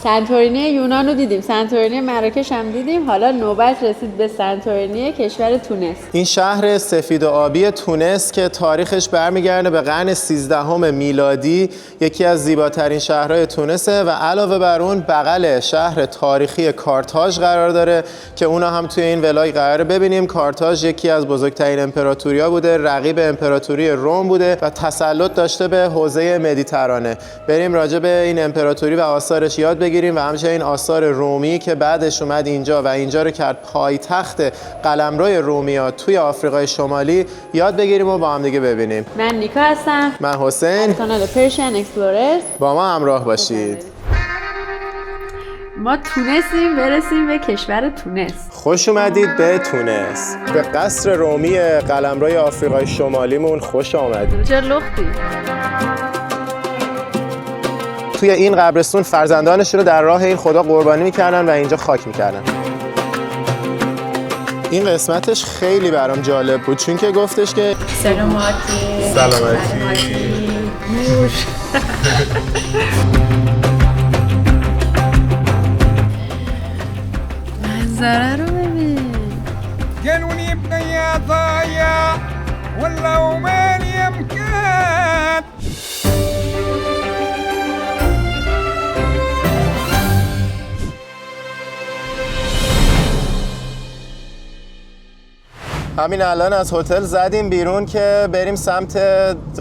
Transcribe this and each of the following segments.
سنتورینی یونان رو دیدیم، سنتورینی مراکش هم دیدیم، حالا نوبت رسید به سنتورینی کشور تونس. این شهر سفید و آبی تونس که تاریخش برمیگرده به قرن 13 میلادی، یکی از زیباترین شهرهای تونسه و علاوه بر اون بغل شهر تاریخی کارتاژ قرار داره که اونا هم توی این ولاگ قراره ببینیم. کارتاژ یکی از بزرگترین امپراتوری‌ها بوده، رقیب امپراتوری روم بوده و تسلط داشته به حوزه مدیترانه. بریم راجع به این امپراتوری و آثارش یاد بگیریم و همچنین آثار رومی که بعدش اومد اینجا و اینجا رو کرد پایتخت قلمرو رومیا توی آفریقای شمالی یاد بگیریم و با هم دیگه ببینیم. من نیکا هستم، من حسین، از کانال پرشین اکسپلوررز. با ما همراه باشید. ما تونسیم برسیم به کشور تونس. خوش اومدید به تونس، به قصر رومی قلمرو آفریقای شمالیمون خوش آمدید. چه لختی. توی این قبرستون فرزندانشون رو در راه این خدا قربانی میکردن و اینجا خاک میکردن. این قسمتش خیلی برام جالب بود چون که گفتش که سلامتی نوش. منظره رو ببین. قالوني بنيا ضايع ولا ومالي مكان. همین الان از هتل زدیم بیرون که بریم سمت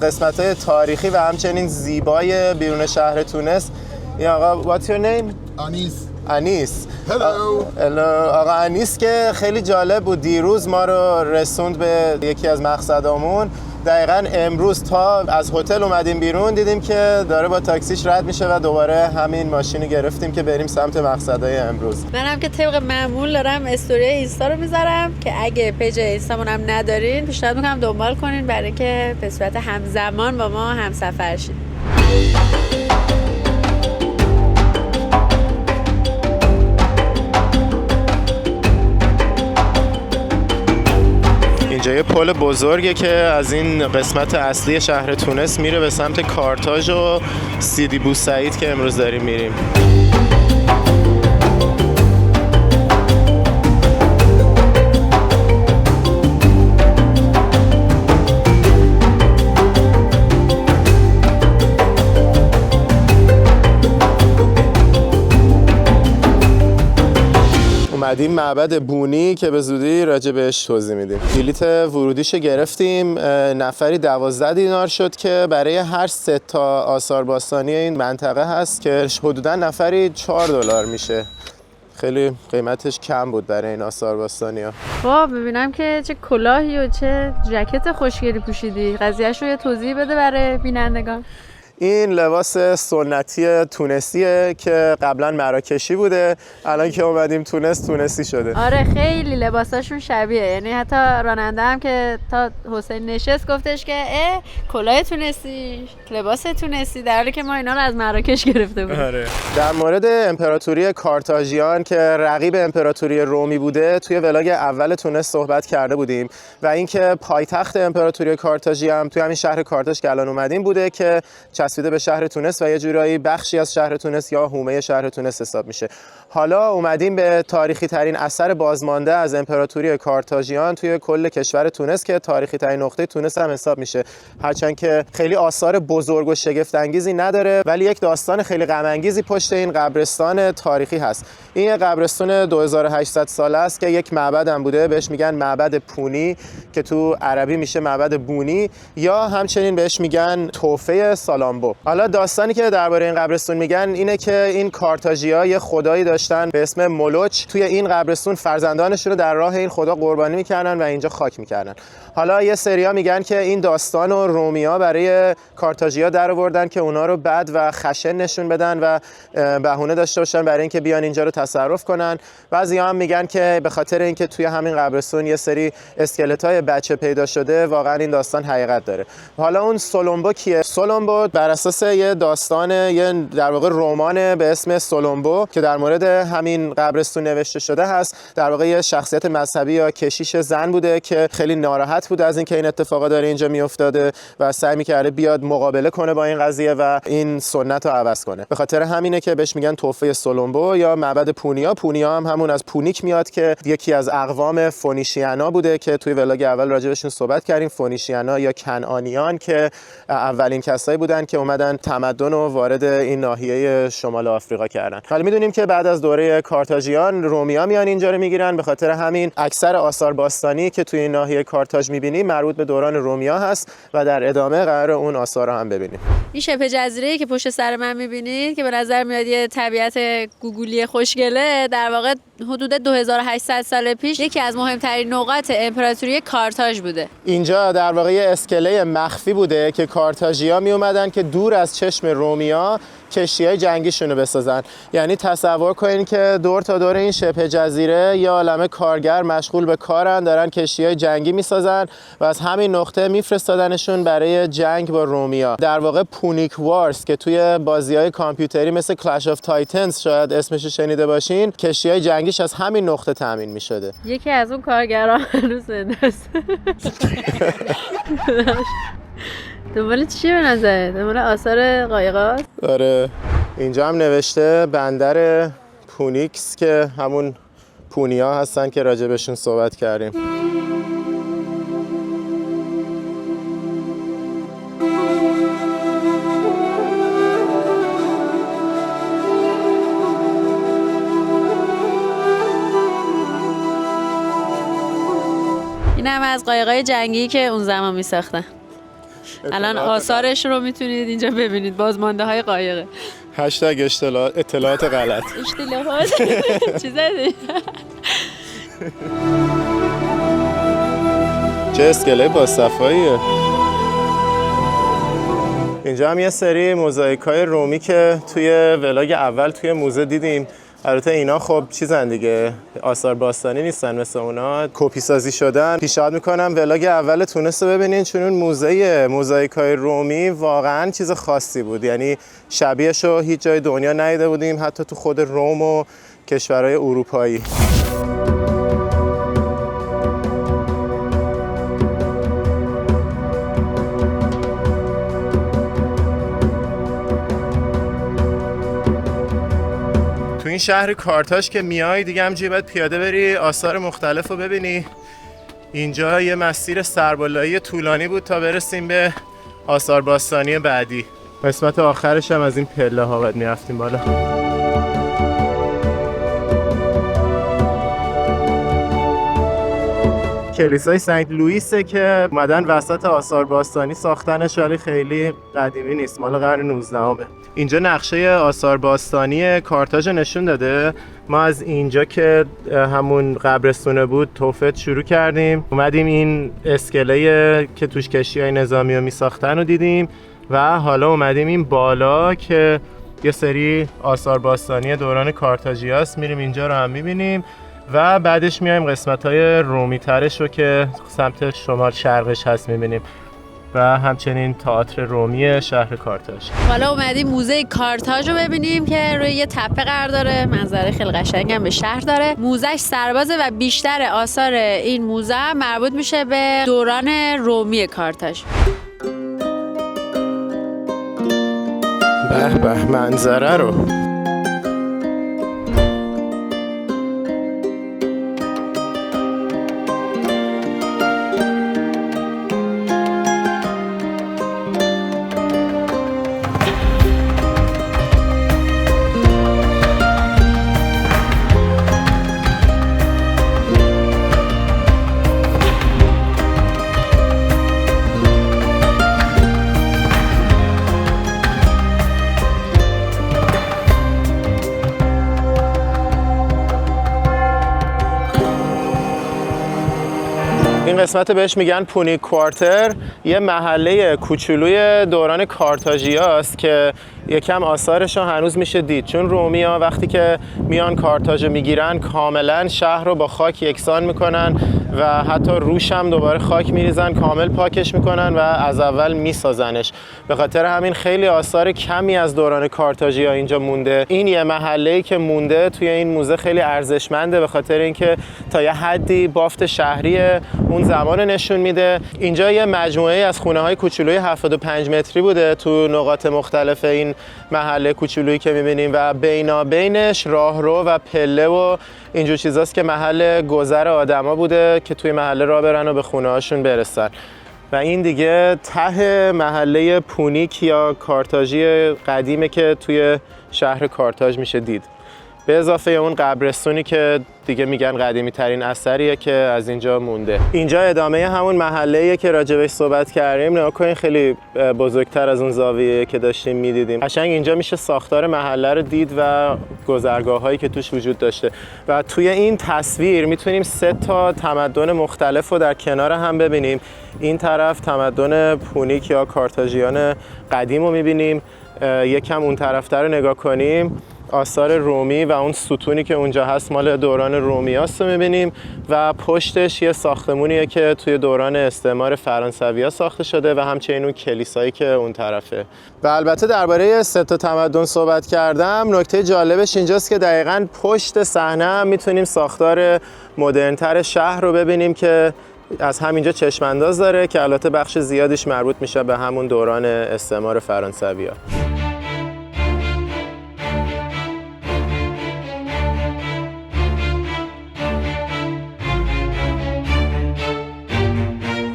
قسمت‌های تاریخی و همچنین زیبای بیرون شهر تونس. این آقا what's your name؟ انیس. هلو آقا انیس که خیلی جالب بود، دیروز ما رو رسوند به یکی از مقصدامون. دقیقاً امروز تا از هتل اومدیم بیرون دیدیم که داره با تاکسیش رد میشه و دوباره همین ماشین گرفتیم که بریم سمت مقصدای امروز. منم که طبق معمول دارم استوری اینستا رو میذارم که اگه پیج اینستامون هم ندارین پیشنهاد میکنم دنبال کنین برای اینکه به صورت همزمان با ما همسفر شید. اینجا یه پل بزرگه که از این قسمت اصلی شهر تونس میره به سمت کارتاژ و سیدی بوسعید که امروز داریم میریم. اومدیم معبد بونی که به زودی راجع بهش توضیح میدیم. بلیت ورودیشو گرفتیم، نفری 12 دینار شد که برای هر 3 تا آثار باستانی این منطقه هست که حدوداً نفری $4 میشه. خیلی قیمتش کم بود برای این آثار باستانی‌ها. خب ببینم که چه کلاهی و چه جکت خوشگلی پوشیدی. قضیه‌شو یه توضیح بده برای بینندگان. این لباس سنتی تونسیه که قبلا مراکشی بوده، الان که اومدیم تونس تونسی شده. آره خیلی لباساشون شبیه، یعنی حتی راننده هم که تا حسین نشست گفتش که کلاه تونسی، لباس تونسی، در حالی که ما اینا رو از مراکش گرفته بودیم. آره. در مورد امپراتوری کارتاژیان که رقیب امپراتوری رومی بوده توی ولاگ اول تونس صحبت کرده بودیم و اینکه پایتخت امپراتوری کارتاژی هم توی همین شهر کارتاژ که الان اومدیم بوده که چسبیده به شهر تونس و یه جورایی بخشی از شهر تونس یا حومه شهر تونس حساب میشه. حالا اومدیم به تاریخی ترین اثر بازمانده از امپراتوری کارتاژیان توی کل کشور تونس که تاریخی ترین نقطه تونس هم حساب میشه، هرچند که خیلی آثار بزرگ و شگفت انگیزی نداره ولی یک داستان خیلی غم انگیزی پشت این قبرستان تاریخی هست. این قبرستان 2800 ساله است که یک معبد هم بوده، بهش میگن معبد پونی که تو عربی میشه معبد بونی یا همچنین بهش میگن توفه سالامبو. حالا داستانی که درباره این قبرستون میگن اینه که این کارتاژی‌ها یه خدایی داشتن به اسم مولوچ. توی این قبرستون فرزندانشون رو در راه این خدا قربانی میکردن و اینجا خاک میکردن. حالا یه سریا میگن که این داستان و رومیا برای کارتاژی‌ها در آوردن که اونا رو بد و خشن نشون بدن و بهونه داشته باشن برای اینکه بیان اینجا رو تصرف کنن. بعضیا هم میگن که به خاطر اینکه توی همین قبرستون یه سری اسکلت‌های بچه پیدا شده واقعا این داستان حقیقت داره. حالا اون سولومبو کیه؟ سولومبو بر اساس یه داستان، یه در واقع رمان به اسم سولومبو که در مورد همین قبرستون نوشته شده هست. در واقع یه شخصیت مذهبی یا کشیش زن بوده که خیلی ناراحت بود از اینکه این اتفاقا داره اینجا میافتاده و سعی می‌کرده بیاد مقابله کنه با این قضیه و این سنت رو عوض کنه. به خاطر همینه که بهش میگن تحفه سولومبو یا معبد پونیا. پونیا هم همون از پونیک میاد که یکی از اقوام فونیشیانا بوده که توی ولاگ اول راجبشون صحبت کردیم. فونیشیانا یا کنعانیان که اولین کسایی بودن که اومدن تمدن رو وارد این ناحیه شمال آفریقا کردن. حالا میدونیم که بعد از دوره کارتاژیان رومیا میان اینجا رو میگیرن. به خاطر همین اکثر آثار باستانی که توی این ناحیه کارتاژ میبینیم مربوط به دوران رومیا هست و در ادامه قرار اون آثار رو هم ببینیم. این شبه جزیره‌ای که پشت سر من میبینید که به نظر میاد یه طبیعت گوگولی خوشگله، در واقع حدود 2800 سال پیش یکی از مهمترین نقاط امپراتوری کارتاژ بوده. اینجا در واقع یه اسکله مخفی بوده که کارتاژیا می اومدن که دور از چشم رومیا کشتی‌های جنگیشون رو بسازن. یعنی تصور کنین که دور تا دور این شبه جزیره یه عالمه کارگر مشغول به کارن، دارن کشتی‌های جنگی میسازن و از همین نقطه میفرستادنشون برای جنگ با رومیا. در واقع پونیک وارز که توی بازی‌های کامپیوتری مثل کلش آف تایتنز شاید اسمش رو شنیده باشین، کشتی‌های جنگیش از همین نقطه تامین می‌شده. یکی از اون کارگران هنوز زنده است. دنبال چیه به نظره؟ دنبال آثار قایقات؟ آره. اینجا هم نوشته بندر پونیکس که همون پونیا هستن که راجبشون صحبت کردیم. این هم از قایقای جنگی که اون زمان می ساختن. الان آثارش رو میتونید اینجا ببینید، بازمانده های قایقه. هشتگ اطلاعات غلط. اشتباهات چی زدی؟ چه اسکله با صفاییه. اینجا هم یه سری موزاییک‌های رومی که توی ولاگ اول توی موزه دیدیم. البته اینا خب چیزن دیگه، آثار باستانی نیستن، مثل اونا کپی سازی شدن. پیشنهاد میکنم ولاگ اول تونس رو ببینین، چون اون موزاییک‌های رومی واقعا چیز خاصی بود. یعنی شبیهش رو هیچ جای دنیا ندیده بودیم، حتی تو خود روم و کشورهای اروپایی. این شهر کارتاژ که میای دیگه همجوری باید پیاده بری آثار مختلف رو ببینی. اینجا یه مسیر سربالایی طولانی بود تا برسیم به آثار باستانی بعدی. قسمت آخرش هم از این پله ها باید میرفتیم بالا. کلیسای سنت لوئیسه که اومدن وسط آثار باستانی ساختنش، ولی خیلی قدیمی نیست، مال قرن 19 اینجا نقشه آثار باستانی کارتاژ نشون داده. ما از اینجا که همون قبرستونه بود توفت شروع کردیم، اومدیم این اسکله که توش کشتی‌های نظامی رو میساختن رو دیدیم و حالا اومدیم این بالا که یه سری آثار باستانی دوران کارتاژیاست، میریم اینجا رو هم میبینیم و بعدش میایم قسمت‌های رومی ترش رو که سمت شمال شرقش هست میبینیم و همچنین تئاتر رومی شهر کارتاژ. حالا اومدیم موزه کارتاژ رو ببینیم که روی یه تپه قرار داره، منظره خیلی قشنگی هم به شهر داره. موزهش سربازه و بیشتر آثار این موزه مربوط میشه به دوران رومی کارتاژ. به به منظره رو. این قسمت بهش میگن پونیک کوارتر، یه محله کوچولوی دوران کارتاژیاست که یکم آثارش رو هنوز میشه دید، چون رومیا وقتی که میان کارتاژ میگیرن کاملا شهر رو با خاک یکسان میکنن و حتی روش هم دوباره خاک میریزن، کامل پاکش میکنن و از اول میسازنش. به خاطر همین خیلی آثار کمی از دوران کارتاژیا اینجا مونده. این یه محله‌ای که مونده توی این موزه خیلی ارزشمنده، به خاطر اینکه تا یه حدی بافت شهری اون زمان نشون میده. اینجا یه مجموعه از خونه‌های کوچولوی 75 متری بوده تو نقاط مختلف این محله کوچولویی که می‌بینیم و بینابینش راهرو و پله و اینجور چیزاست که محل گذر آدما بوده که توی محله راه برن و به خونه‌هاشون برسن. و این دیگه ته محله پونیک یا کارتاژی قدیمه که توی شهر کارتاژ میشه دید. به اضافه اون قبرستونی که دیگه میگن قدیمی ترین اثریه که از اینجا مونده. اینجا ادامه همون محله‌ایه که راجبش صحبت کردیم. نگاه کنین خیلی بزرگتر از اون زاویه‌ای که داشتیم میدیدیم. قشنگ اینجا میشه ساختار محله رو دید و گذرگاه‌هایی که توش وجود داشته. و توی این تصویر میتونیم 3 تا تمدن مختلف رو در کنار هم ببینیم. این طرف تمدن پونیک یا کارتاژیان قدیم رو میبینیم. یکم اون طرفتر رو نگاه کنیم، آثار رومی و اون ستونی که اونجا هست مال دوران رومیاست رو می‌بینیم و پشتش یه ساختمونیه که توی دوران استعمار فرانسوی‌ها ساخته شده و همچنین اون کلیسایی که اون طرفه. و البته درباره 3 تا تمدن صحبت کردم. نکته جالبش اینجاست که دقیقاً پشت صحنه هم می‌تونیم ساختار مدرن‌تر شهر رو ببینیم که از همینجا چشم انداز داره که البته بخش زیادیش مربوط میشه به همون دوران استعمار فرانسوی‌ها.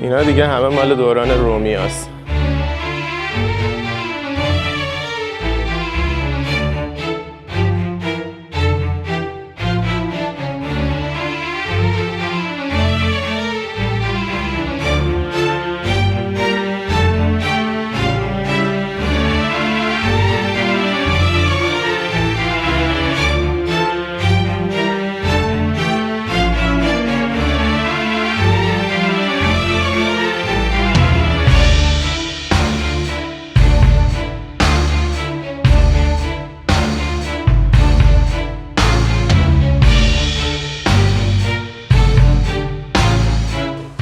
اینا دیگه همه مال دوران رومی هست.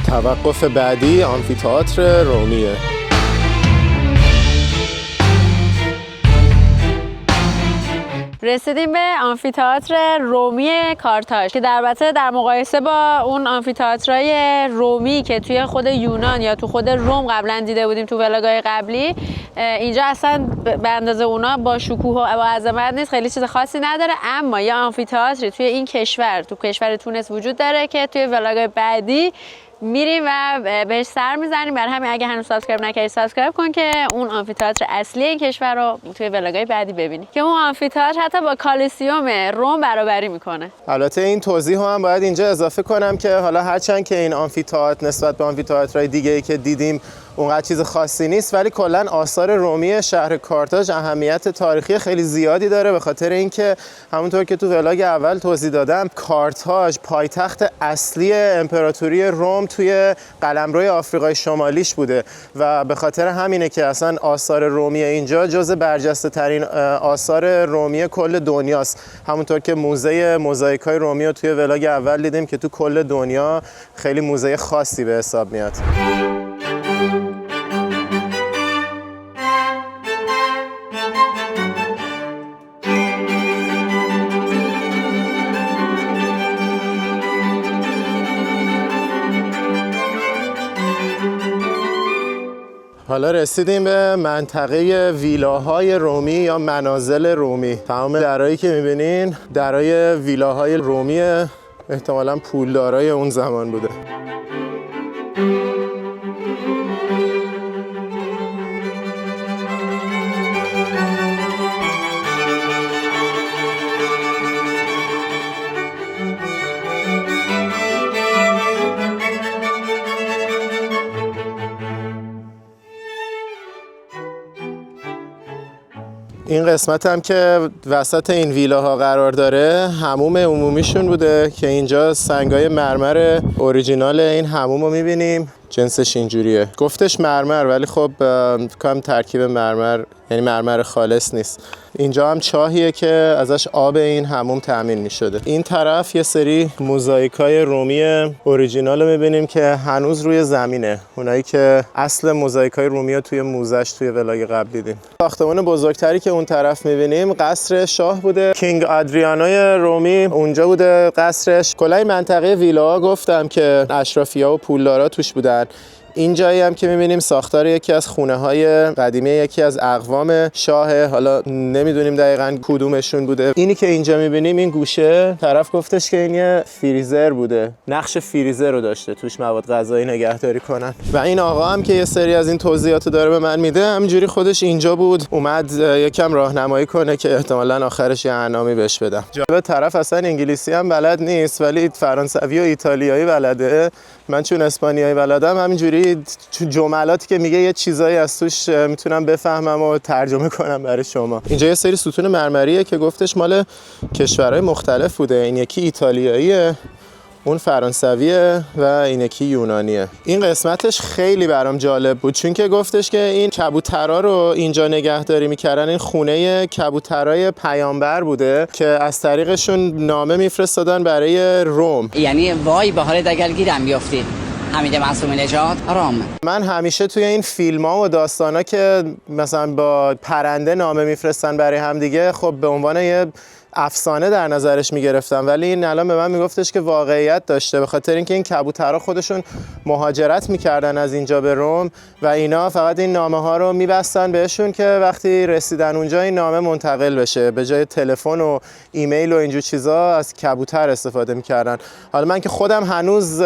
توقف بعدی آمفی‌تئاتر رومیه. رسیدیم به آمفی‌تئاتر رومی کارتاژ که البته در مقایسه با اون آمفی‌تئاترای رومی که توی خود یونان یا تو خود روم قبلا دیده بودیم تو ولاگای قبلی، اینجا اصلا به اندازه اونا با شکوه و عظمت نیست، خیلی چیز خاصی نداره. اما یه آمفی‌تئاتری توی این کشور، تو کشور تونس وجود داره که توی ولاگای بعدی میریم و بهش سر میزنیم. برای همین اگه هنوز سابسکرایب نکردی سابسکرایب کن که اون آمفی‌تئاتر اصلی این کشور رو توی ولاگای بعدی ببینی که اون آمفی‌تئاتر حتی با کالیسیوم روم برابری میکنه. البته این توضیح هم باید اینجا اضافه کنم که حالا هرچند که این آمفی‌تئاتر نسبت به آمفی‌تئاترهای دیگه‌ای که دیدیم اونقدر چیز خاصی نیست، ولی کلا آثار رومی شهر کارتاژ اهمیت تاریخی خیلی زیادی داره، به خاطر اینکه همونطور که تو ولاگ اول توضیح دادم کارتاژ پایتخت اصلی امپراتوری روم توی قلمروی آفریقای شمالیش بوده و به خاطر همینه که اصلا آثار رومی اینجا جزو برجسته ترین آثار رومی کل دنیاست. همونطور که موزه موزاییک‌های رومی رو توی ولاگ اول دیدیم که تو کل دنیا خیلی موزه خاصی به حساب میاد. حالا رسیدیم به منطقه ویلاهای رومی یا منازل رومی. تمام درایی که می‌بینین درای ویلاهای رومی، احتمالاً پولدارای اون زمان بوده. این قسمت هم که وسط این ویلاها قرار داره حموم عمومیشون بوده که اینجا سنگای مرمر اوریجینال این حموم رو میبینیم. جنسش اینجوریه، گفتش مرمر ولی خب کم ترکیب مرمر یعنی مرمر خالص نیست. اینجا هم چاهیه که ازش آب این حموم تامین می شده. این طرف یه سری موزاییکای رومی اوریجینال رو می‌بینیم که هنوز روی زمینه، اونایی که اصل موزاییکای رومی رو توی موزه‌اش توی ولاگ قبل دیدیم. ساختمان بزرگتری که اون طرف می‌بینیم قصر شاه بوده. کینگ آدریانوی رومی اونجا بوده قصرش. کلا این منطقه ویلاها گفتم که اشرافی‌ها و پولدارا توش بودن. این جایی هم که می‌بینیم ساختار یکی از خونه‌های قدیمی یکی از اقوام شاه، حالا نمیدونیم دقیقاً کدومشون بوده. اینی که اینجا می‌بینیم این گوشه، طرف گفتش که این یه فریزر بوده، نقش فریزر رو داشته، توش مواد غذایی نگهداری کنن. و این آقا هم که یه سری از این توضیحات داره به من میده، همینجوری خودش اینجا بود، اومد یکم راهنمایی کنه که احتمالاً آخرش یه انعامی بهش بدم. جالب طرف اصلا انگلیسی هم بلد نیست ولی فرانسوی و ایتالیایی بلده. من چون اسپانیایی بلدم همینجوری جملاتی که میگه یه چیزایی از توش میتونم بفهمم و ترجمه کنم برای شما. اینجا یه سری ستون مرمریه که گفتش مال کشورهای مختلف بوده. این یکی ایتالیاییه، اون فرانسویه و این یکی یونانیه. این قسمتش خیلی برام جالب بود چون که گفتش که این کبوترها رو اینجا نگهداری میکردن. این خونه کبوترای پیامبر بوده که از طریقشون نامه میفرستادن برای روم. یعنی وای به حال دگرگیرم بیافتید حمید معصوم نژاد رام. من همیشه توی این فیلم‌ها و داستانا که مثلا با پرنده نامه میفرستن برای همدیگه، خب به عنوان یه افسانه در نظرش میگرفتم، ولی این الان به من میگفتش که واقعیت داشته، به خاطر اینکه این کبوترها خودشون مهاجرت میکردن از اینجا به روم و اینا فقط این نامه ها رو میبستن بهشون که وقتی رسیدن اونجا این نامه منتقل بشه. به جای تلفن و ایمیل و اینجور چیزا از کبوتر استفاده میکردن. حالا من که خودم هنوز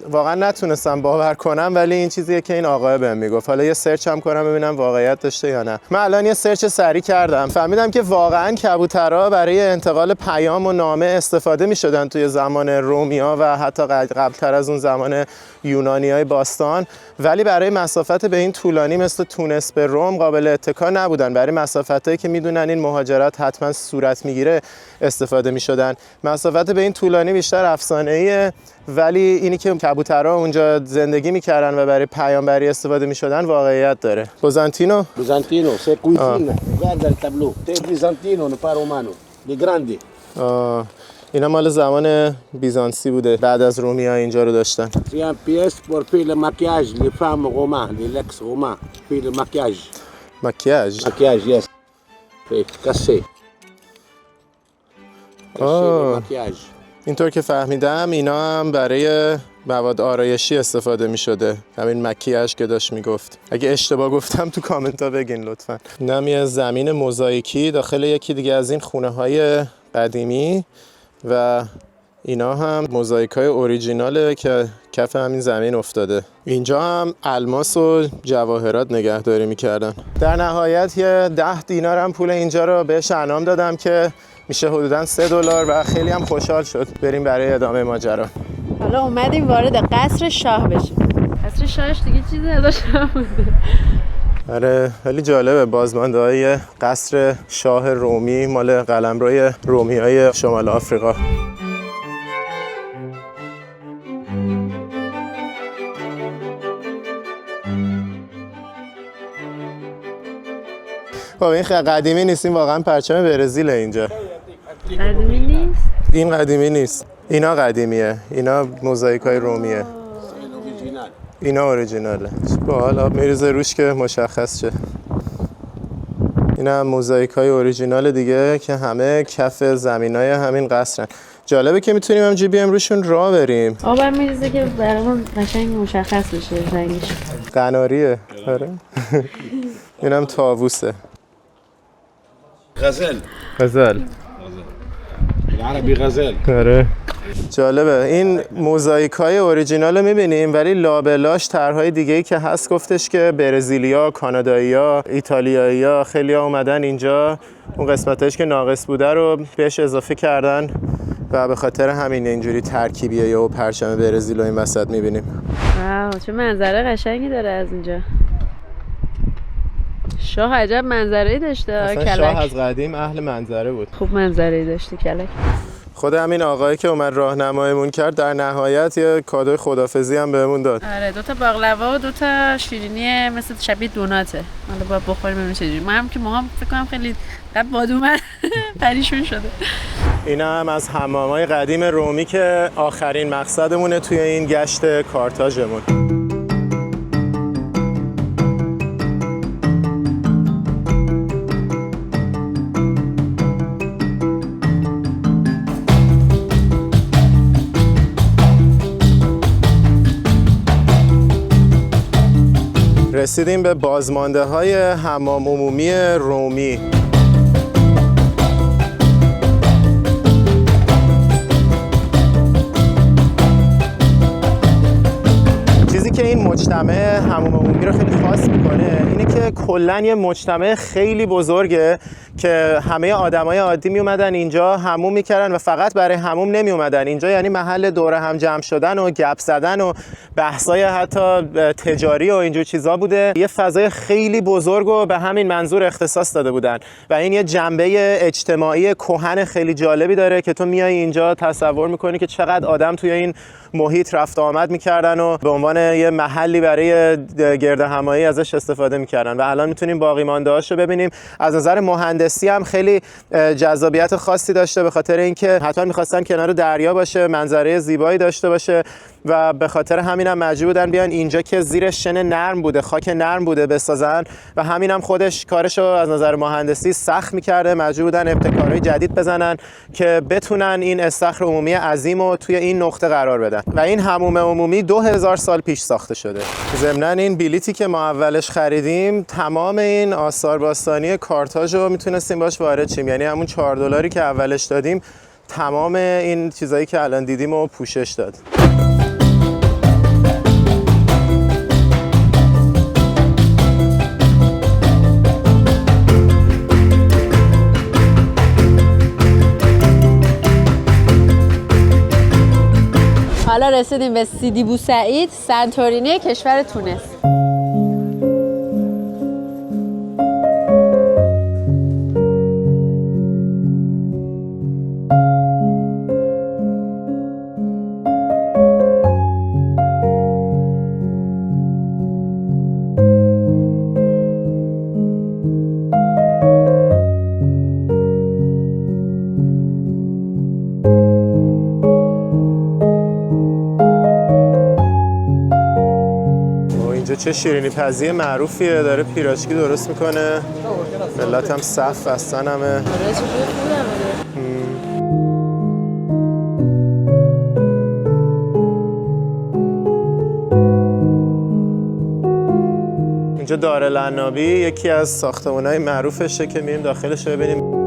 واقعا نتونستم باور کنم، ولی این چیزیه که این آقا بهم میگفت. حالا یه سرچ هم کنم ببینم واقعیت داشته یا نه. من الان یه سرچ سریع کردم، فهمیدم که واقعا کبوترها برای انتقال پیام و نامه استفاده می شدن توی زمان رومیا و حتی قبلتر از اون زمان یونانیای باستان، ولی برای مسافت به این طولانی مثل تونس به روم قابل اتکا نبودن. برای مسافتایی که میدونن این مهاجرت حتما صورت میگیره استفاده می شدن. مسافت به این طولانی بیشتر افسانه‌ایه، ولی اینی که کبوترها اونجا زندگی میکردن و برای پیامبری استفاده میشدن واقعیت داره. بیزانتینو se cucina, guarda il tableau, te bizantino, non pa romano, di grandi. اینا مال زمان بیزانسی بوده، بعد از رومی ها اینجا رو داشتن. C'est un pièce pour faire le maquillage, les femmes romaines, les lex romains, faire le maquillage. Maquillage, yes. Fait cassé. Maquillage. اینطور که فهمیدم اینا هم برای مواد آرایشی استفاده می شده، همین مکیاژ که داشت می گفت. اگه اشتباه گفتم تو کامنت ها بگین لطفا. اینم یه زمین موزاییکی داخل یکی دیگه از این خونه های قدیمی و اینا هم موزاییکای اوریجیناله که کف همین زمین افتاده. اینجا هم الماس و جواهرات نگهداری میکردن. در نهایت یه 10 دینار هم پول اینجا رو بهش انعام دادم که میشه حدوداً $3 و خیلی هم خوشحال شد. بریم برای ادامه ماجرا. حالا اومدیم وارد قصر شاه بشیم. قصر شاهش دیگه چیزی ازش نمونده. آره خیلی جالبه. بازمانده‌های قصر شاه رومی مال قلمروی رومیای شمال آفریقا. خب این قدیمی نیست، این واقعا پرچم برزیل اینجا. قدیمی نیست؟ این قدیمی نیست، اینا قدیمیه، اینا موزاییکای رومیه. اینا اوریجیناله. باحال آب میریزه روش که مشخص شه. اینا هم موزاییکای اوریجینال دیگه که همه کف زمینای همین قصرن. جالبه که میتونیم همینجوری بیایم روشون راه بریم. آبم میریزه که برامون قشنگ مشخص بشه رنگش. قناریه. آره. اینم طاووسه. غزل. العربي غزال. آره. جالبه. این موزاییکای اوریجینال رو میبینیم ولی لابلاش طرحهای دیگه‌ای که هست گفتش که برزیلیا، کانادایی‌ها، ایتالیایی‌ها خیلی ها اومدن اینجا اون قسمتش که ناقص بوده رو بهش اضافه کردن و به خاطر همین اینجوری ترکیبیه یا پرچم برزیل رو این وسط میبینیم. واو چه منظره قشنگی داره از اینجا. شاه عجب منظره‌ای داشته. اصلا کلک. شاه از قدیم اهل منظره بود. خوب منظره‌ای داشته کلک. خود همین آقایی که اومد راهنماییمون کرد در نهایت یه کادوی خدافظی هم بهمون داد. آره 2 تا باقلوا و 2 تا شیرینی مثل شبیه دوناته. حالا با بخوریم ببینیم چجوری. من که موهام فکر کنم خیلی بادومن پریشون شده. اینا هم از حمامای قدیم رومی که آخرین مقصدمونه توی این گشت کارتاژمون. رسیدیم به بازمانده های حمام عمومی رومی. چیزی که این مجتمع حمام عمومی رو خیلی خاص میکنه اینه که کلاً یه مجتمع خیلی بزرگه که همه آدمای عادی می اومدن اینجا حموم میکردن و فقط برای حموم نمی اومدن اینجا، یعنی محل دور هم جمع شدن و گپ زدن و بحثای حتی تجاری و اینجور چیزا بوده. یه فضای خیلی بزرگ و به همین منظور اختصاص داده بودن و این یه جنبه اجتماعی کهن خیلی جالبی داره که تو میای اینجا تصور میکنی که چقدر آدم توی این محیط رفت آمد میکردن و به عنوان یه محلی برای گرد همایی ازش استفاده میکردن و الان میتونیم باقی مانده هاشو ببینیم. از نظر مهندسی هم خیلی جذابیت خاصی داشته به خاطر اینکه حتما میخواستن کنار دریا باشه، منظره زیبایی داشته باشه و به خاطر همین هم مجبور بودن بیان اینجا که زیر شن نرم بوده، خاک نرم بوده بسازن و همین هم خودش کارشو از نظر مهندسی سخت میکرده. مجبور بودن ابتکارهای جدید بزنن که بتونن این استخر عمومی عظیم رو توی این نقطه قرار بدن و این حموم عمومی 2000 سال پیش ساخته شده. ضمناً این بلیتی که ما اولش خریدیم تمام این آثار باستانی کارتاژ رو میتونستیم باش وارد شیم، یعنی همون $4 که اولش دادیم تمام این چیزایی که الان دیدیم رو پوشش داد. حالا رسیدیم به سیدی بوسعید، سنتورینی کشور تونس. چه شیرینی پزی معروفیه، داره پیراشکی درست میکنه، ملت هم صف بستن همه. اینجا دارالعنابی یکی از ساختمان‌های معروفشه که میریم داخلش رو ببینیم.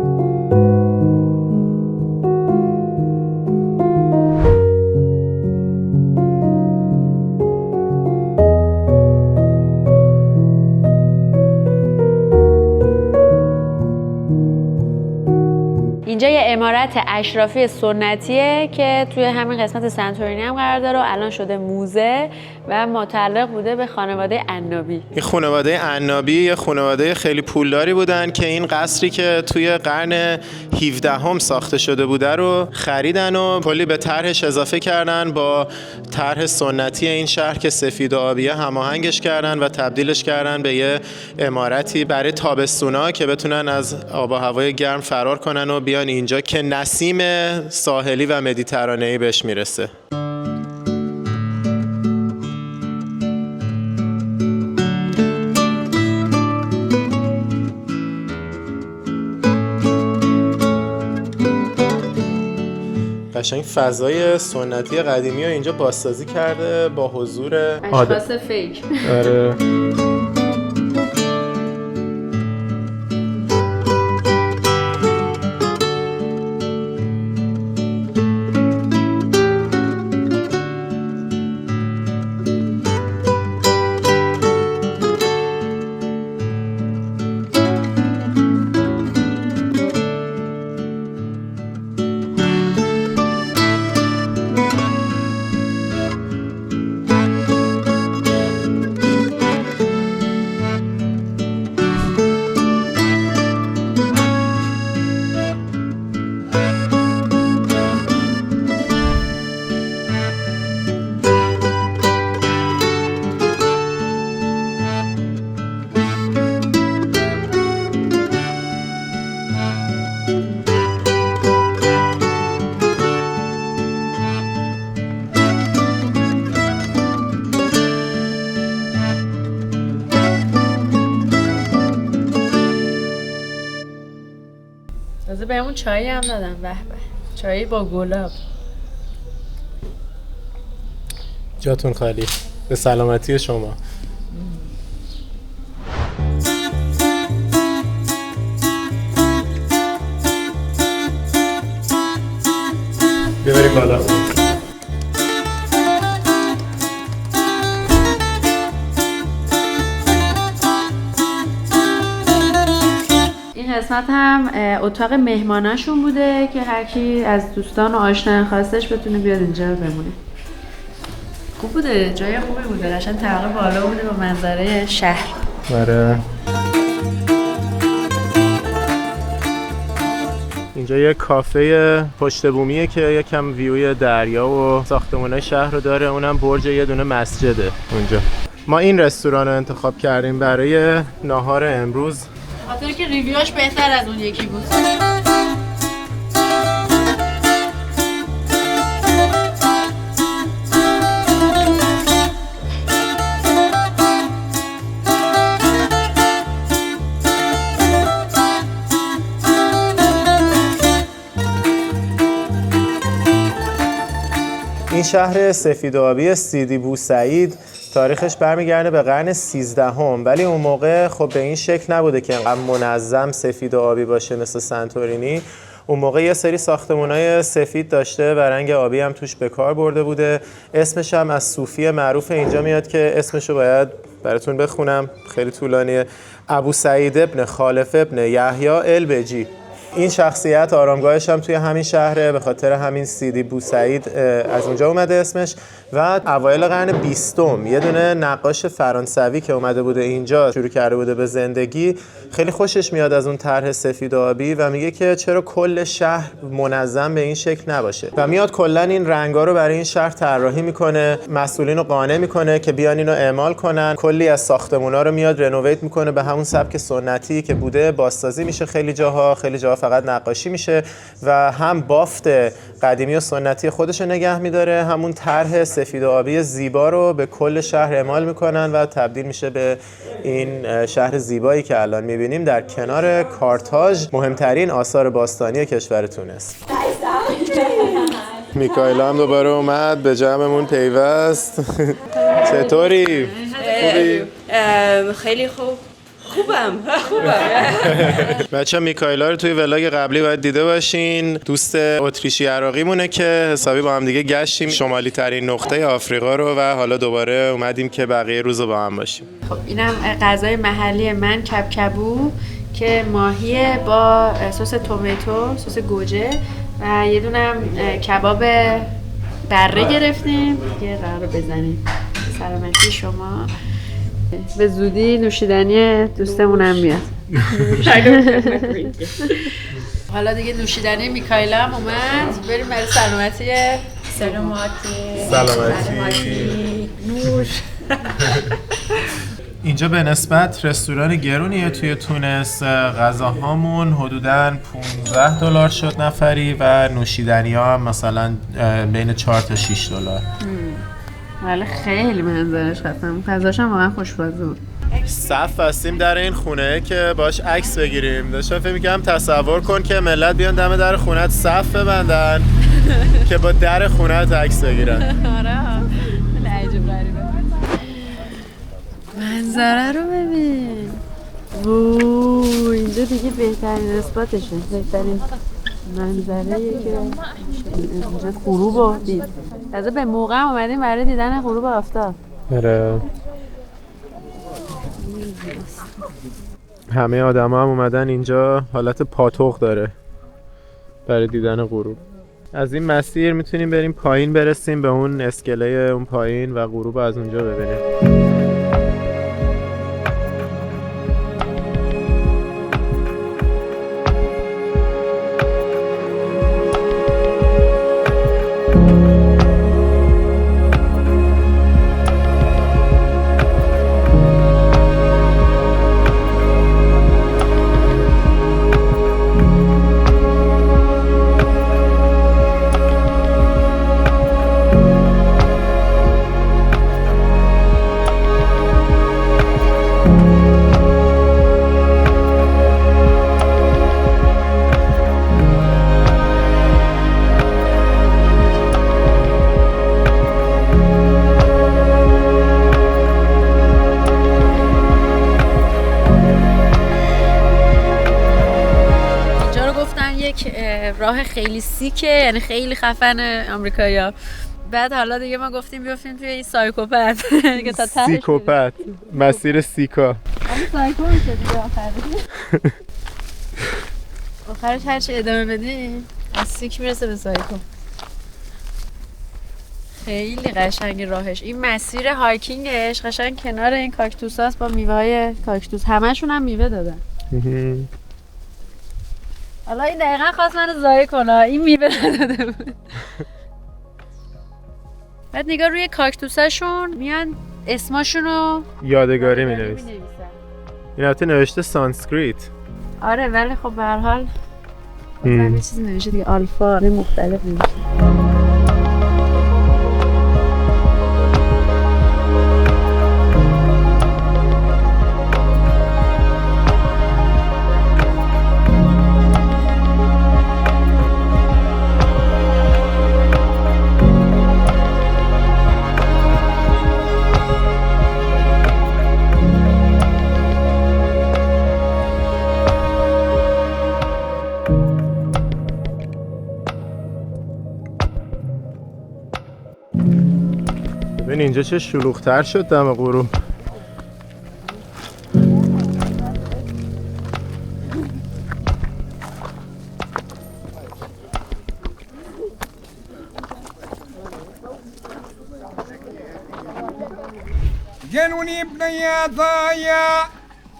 اینجا یه عمارت اشرافی سنتیه که توی همین قسمت سنتورینی هم قرار داره و الان شده موزه و متعلق بوده به خانواده عنابی. این خانواده عنابی یه خانواده خیلی پولداری بودن که این قصری که توی قرن 17 هم ساخته شده بوده رو خریدن و کلی به طرحش اضافه کردن، با طرح سنتی این شهر که سفید و آبیه هماهنگش کردن و تبدیلش کردن به یه عمارتی برای تابستونا که بتونن از آب و هوای گرم فرار کنن و بیان اینجا که نسیم ساحلی و مدیترانه‌ای بهش میرسه. قشنگ فضای سنتی قدیمی رو اینجا بازسازی کرده با حضور اشخاص فیک. آره. بهمون چایی هم دادن. به به، چایی با گلاب. جاتون خالی. به سلامتی شما. ببریم بالا. این قسمت هم اتاق مهماناشون بوده که هر کی از دوستان و آشنا خواستش بتونه بیاد اینجا بمونه. خوب بوده، جای خوبی بوده، قشنگ طبقه بالا بوده با منظره شهر. آره. اینجا یه کافه پشت بومیه که یکم ویوی دریا و ساختمان‌های شهر رو داره، اونم برج یه دونه مسجده اونجا. ما این رستوران رو انتخاب کردیم برای ناهار امروز، خاطر که ریویوش بهتر از اون یکی بود. این شهر سفید و آبی سیدی بوسعید تاریخش برمیگرده به قرن 13 ولی اون موقع خب به این شکل نبوده که انقدر منظم سفید و آبی باشه مثل سنتورینی. اون موقع یه سری ساختمان‌های سفید داشته و رنگ آبی هم توش به کار برده بوده. اسمش هم از صوفی معروف اینجا میاد که اسمشو باید براتون بخونم، خیلی طولانیه. ابو سعید ابن خالف ابن یحیی البجی. این شخصیت آرامگاهش هم توی همین شهره، به خاطر همین سیدی بوسعید از اونجا اومده اسمش. و اوایل قرن 20 یه دونه نقاش فرانسوی که اومده بوده اینجا شروع کرده بوده به زندگی، خیلی خوشش میاد از اون طرح سفید و آبی و میگه که چرا کل شهر منظم به این شکل نباشه و میاد کلا این رنگا رو برای این شهر طراحی میکنه، مسئولین رو قانع میکنه که بیان اینو اعمال کنن. کلی از ساختمونا رو میاد رنوویت میکنه به همون سبک سنتی که بوده، بازسازی میشه خیلی جاها فقط نقاشی میشه و هم بافت قدیمی و سنتی خودش رو نگه میداره، همون طرح سفید و آبی زیبا رو به کل شهر اعمال میکنن و تبدیل میشه به این شهر زیبایی که الان میبینیم در کنار کارتاژ، مهمترین آثار باستانی کشور تونس. میکائیلا هم دوباره اومد به جمعمون پیوست. چطوری؟ خوبی؟ خیلی خوبم. بچه میکائیلا رو توی ولاگ قبلی باید دیده باشین، دوست اتریشی عراقی مونه که حسابی با هم دیگه گشتیم شمالی ترین نقطه آفریقا رو و حالا دوباره اومدیم که بقیه روزو با هم باشیم. خب اینم غذای محلی من، کبکبو که ماهی با سس تومیتو، سس گوجه و یه دونم کباب بره گرفتیم که قرار بزنیم. سلامتی شما. به زودی نوشیدنی دوستمونم میاد. حالا دیگه نوشیدنی میکائیلا هم اومد، بریم برای سلامتی. سلامتی نوش. اینجا به نسبت رستوران گرونیه توی تونس، غذاهامون حدوداً $15 شد نفری و نوشیدنی ها هم مثلا بین 4 تا 6 دلار. ولی خیلی منظرش خواستم، غذاش هم واقعا خوشمزه بود. صف بستیم در این خونه که باش عکس بگیریم. داشتم فکر می‌کردم تصور کن که ملت بیان دم در خونه‌ت صف ببندن که با در خونه‌ت عکس بگیرن. آره خیلی عجیب غریبه. منظره رو ببین. وو اینجا دیگه بهترین اسپاتشه، بهترین منظره که اینجا غروب رو دید. تازه به موقع اومدیم برای دیدن غروب آفتاب. آره. همه آدما هم اومدن اینجا، حالت پاتوق داره برای دیدن غروب. از این مسیر میتونیم بریم پایین برسیم به اون اسکله اون پایین و غروب از اونجا ببینیم. خیلی سیکه، یعنی خیلی خفن آمریکایی‌ها. بعد حالا دیگه ما گفتیم بیافتیم توی این سایکوپت که تا تهش سیکوپت، مسیر سیکا. سایکو میشه دیگه آخرش هرچی ادامه بدیم از سیک میرسه به سایکو. خیلی قشنگ راهش. این مسیر هایکینگش قشنگ کنار این کاکتوس هست با میوه های کاکتوس. همشون هم میوه دادن. حالا این دقیقا خواست منو ضایع کنه، این میوه نداده بود. بعد نگاه روی کاکتوساشون میان اسماشونو یادگاری مینویسن. این البته نوشته سانسکریت. آره ولی خب به هر حال مثلا یه چیزی نوشته دیگه، آلفا مختلف نوشته. ببین اینجا چه شلوغ‌تر شد دم غروب. قالوني بنيا ضايع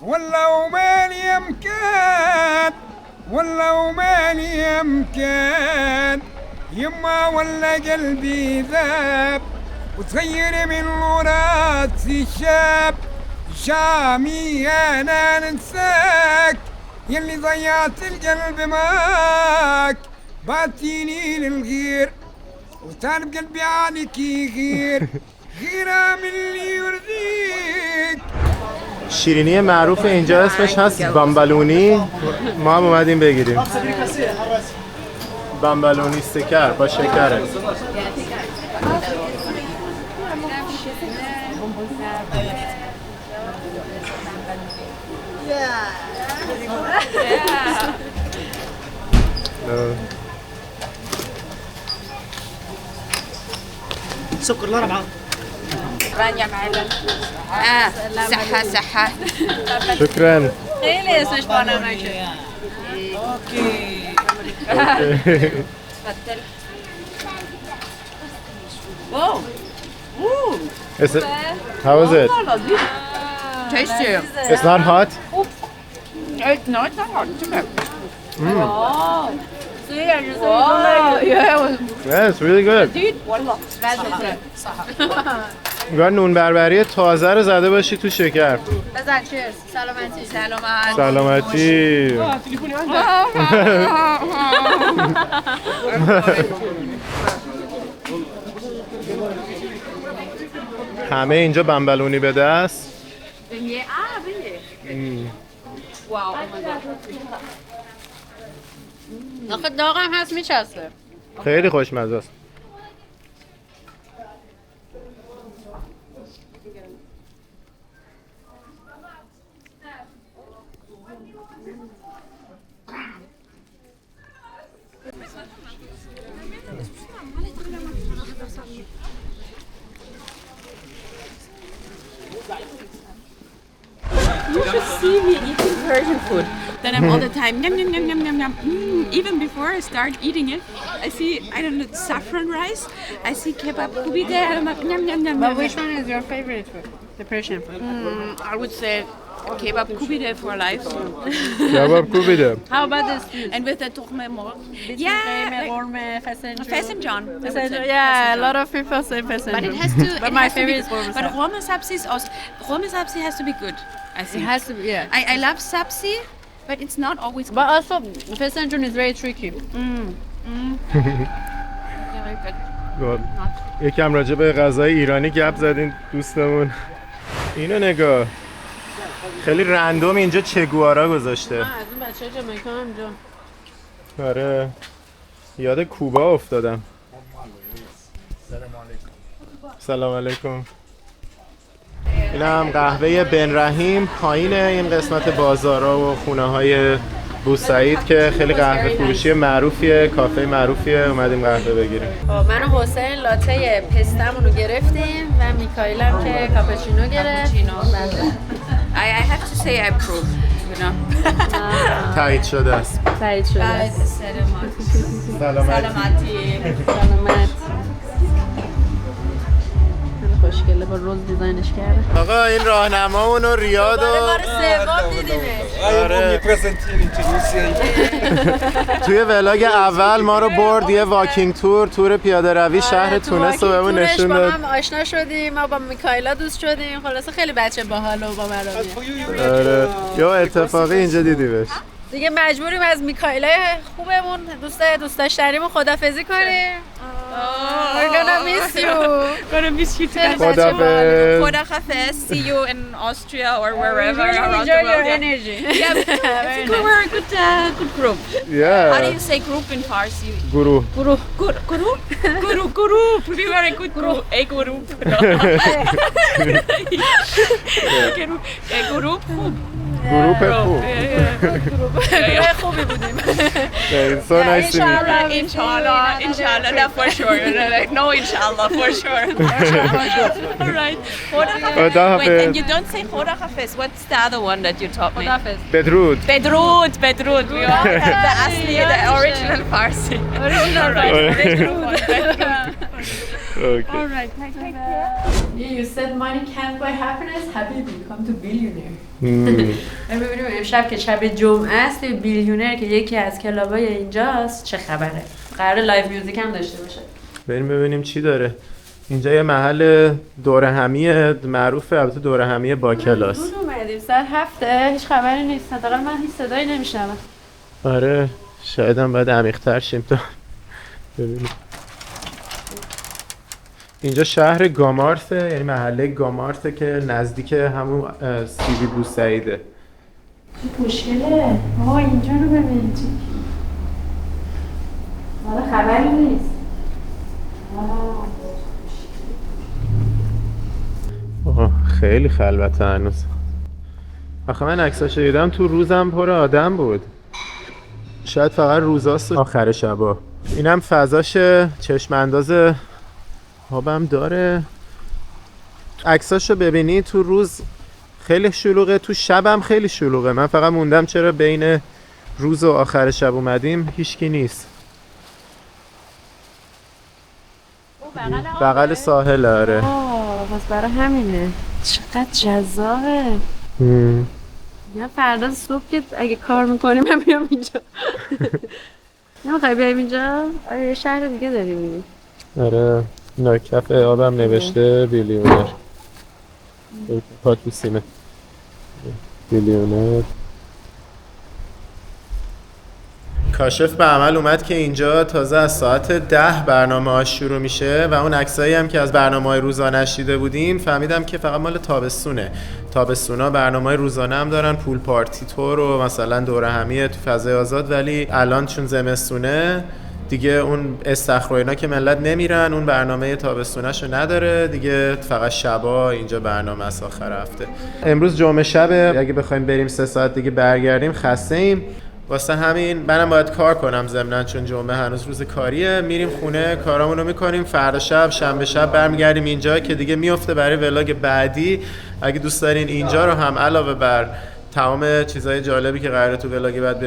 ولا ومالي مكان ولا ومالي مكان يما ولا قلبي ذاب وتغير من راسي شاب شامي انا ننساك يلي ضيعت القلب معاك بعتيني للغير وتعرف قلبي عليك يغير غيرة من اللي يرضيك. شیرینی معروف اینجا اسمش هست بامبالونی. ما هم اومدیم بگیریم. بامبالونی سکر با شکره. سكر لا ربعة رانيا معلم صحة صحة شکرا. خیلی اسمش بانمکه. اوكي تفضل. واو How is it? Tasty. It's not hot? No, it's not hot. It's okay. So yeah, you're so Yeah, it's really good. انگار نون بربری تازه رو زده باشی تو شکر. بزن چیرز. سلامتی. سلامت. سلامتی. همه اینجا بمبلونی به دست. واو. آخه داغ هم هست میچسته. خیلی خوشمزه است. You should see me eating Persian food. Then I'm all the time yum yum yum yum yum yum. Even before I start eating it, I see saffron rice. I see kebab kubide. I'm like yum yum yum. But which one is your favorite food? The Persian food. I would say kebab kubide for life. کباب کوبیده. How about this food? And with the tochme mor. Fesenjan. Fesenjan. Yeah, a lot of people say fesenjan. But it has to. But my favorite is But Rome sabzi is also. Rome sabzi has to be good. I think. It has to be, yeah. I love sabzi, but it's not always good. But also, fesenjan is very tricky. Very good. یکم راجع به غذای ایرانی گپ زدین دوستمون. اینو نگاه. خیلی رندوم اینجا چگوارا گذاشته. از اون بچه جامائیکا هم اینجا. آره. یاد کوبا افتادم. سلام علیکم. این هم قهوه بن رحیم. پایین این قسمت بازارا و خونه های بوسعید که خیلی قهوه فروشی معروفیه، کافه معروفیه، اومدیم قهوه بگیریم. من و حسین لاته پستمون رو گرفتیم و میکائیل هم که کاپوچینو گرفت. I have to say I approve, you know. تایید شده است. تایید شده است. سلامتی. سلامت. خوشگله با روز دیزاینش کرده. آقا این راهنمامون رو ریاد و بار سوم دیدیمش. توی ولاگ اول ما رو برد یه واکینگ تور پیاده روی شهر تونس رو بهمون نشون داد. با هم آشنا شدیم، ما با میکائیلا دوست شدیم. خلاص خیلی بچه باحال و با مرامیه. آره. یا اتفاقی اینجا دیدیمش. دیگه مجبوریم از میکائیلای خوبمون دوست داشتنیمون خدافظی کنیم. We're gonna miss you. Gonna miss you too. خدافظ. Khoda Hafiz. See you in Austria or wherever Really around enjoy the world. your energy. Yeah, we're a good group. Yeah. How do you say group in Farsi? گروه. Group. We were a good group. A group. A group. گروه خوب. گروه خوبی بودیم. So nice to meet you. Inshallah, not for sure. No, inshallah, for sure. All right. Khoda Hafiz. Wait, and you don't say Khoda Hafiz. What's the other one that you taught me? بدرود. Bedrood. We all have the asli, the original Farsi. Original Okay. All right. Take care. You said money can't buy happiness. Habibi, come to billionaire. ببینیم امشب که شب جمعه است بیلیونر که یکی از کلابای اینجاست چه خبره. قراره لایو میوزیک هم داشته باشه. بریم ببینیم چی داره. اینجا یه محل دوره همی معروفه، البته دوره همی با کلاس. زود اومدیم ساعت 7 هیچ خبری نیست. حداقل من هیچ صدایی نمیشنوم. آره شاید هم باید عمیق‌تر شیم تا ببینیم. اینجا شهر گامارسه، یعنی محله گامارسه که نزدیک همون سیدی بوسعیده. چه خوشگله. اینجا رو ببین. حالا خبری نیست. خیلی خلوته هنوز. آخه من عکساشو دیدم تو روزم پر آدم بود. شاید فقط روزاست و آخر شبا. اینم فضاش چشم انداز آبم داره. عکساشو ببینی تو روز خیلی شلوغه، تو شبم خیلی شلوغه. من فقط موندم چرا بین روز و آخر شب اومدیم هیچکی نیست. بغل ساحل. آره بس برای همینه. چقدر جذابه. یا فردا صبح که اگه کار میکنیم من بیام اینجا. نمیخوای بیایم اینجا؟ آره شهر دیگه داری میبینی. آره کف آبم نوشته بیلیونر. پاک بیسیمه بیلیونر. کاشف به عمل اومد که اینجا تازه از ساعت 10 برنامه ها شروع میشه و اون عکسایی هم که از برنامه های روزانه دیده بودیم فهمیدم که فقط مال تابستونه. تابستونا برنامه های روزانه هم دارن، پول پارتی تور و مثلا دوره همیه تو فضای آزاد، ولی الان چون زمستونه دیگه اون استخر و اینا که ملت نمیرن، اون برنامه تابستونه‌شو نداره دیگه، فقط شبا اینجا برنامه است آخر هفته. امروز جمعه شبه، اگه بخوایم بریم 3 ساعت دیگه برگردیم خسته ایم. واسه همین منم باید کار کنم ضمناً، چون جمعه هنوز روز کاریه. میریم خونه کارامونو میکنیم، فردا شب شنبه شب برمیگردیم اینجا که دیگه میفته برای ولاگ بعدی. اگه دوست دارین اینجا رو هم علاوه بر تمام چیزای جالبی که قراره تو ولاگ بعد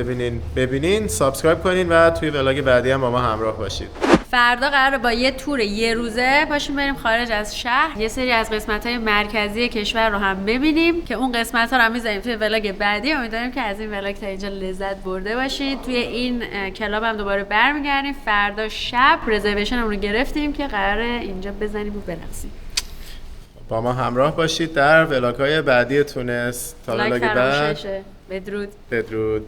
ببینین سابسکرایب کنین و توی ولاگ بعدی هم با ما همراه باشید. فردا قراره با یه تور یه روزه پاشیم بریم خارج از شهر، یه سری از قسمت‌های مرکزی کشور رو هم ببینیم که اون قسمت‌ها رو هم می‌ذاریم توی ولاگ بعدی. امیدواریم که از این ولاگ تا اینجا لذت برده باشید. توی این کلاب هم دوباره برمیگردیم. فردا شب رزرویشنمون رو گرفتیم که قراره اینجا بزنیم و برقصیم. با ما همراه باشید در ولاگ‌های بعدی تونس. تا ولاگ بعد. بدرود. بدرود.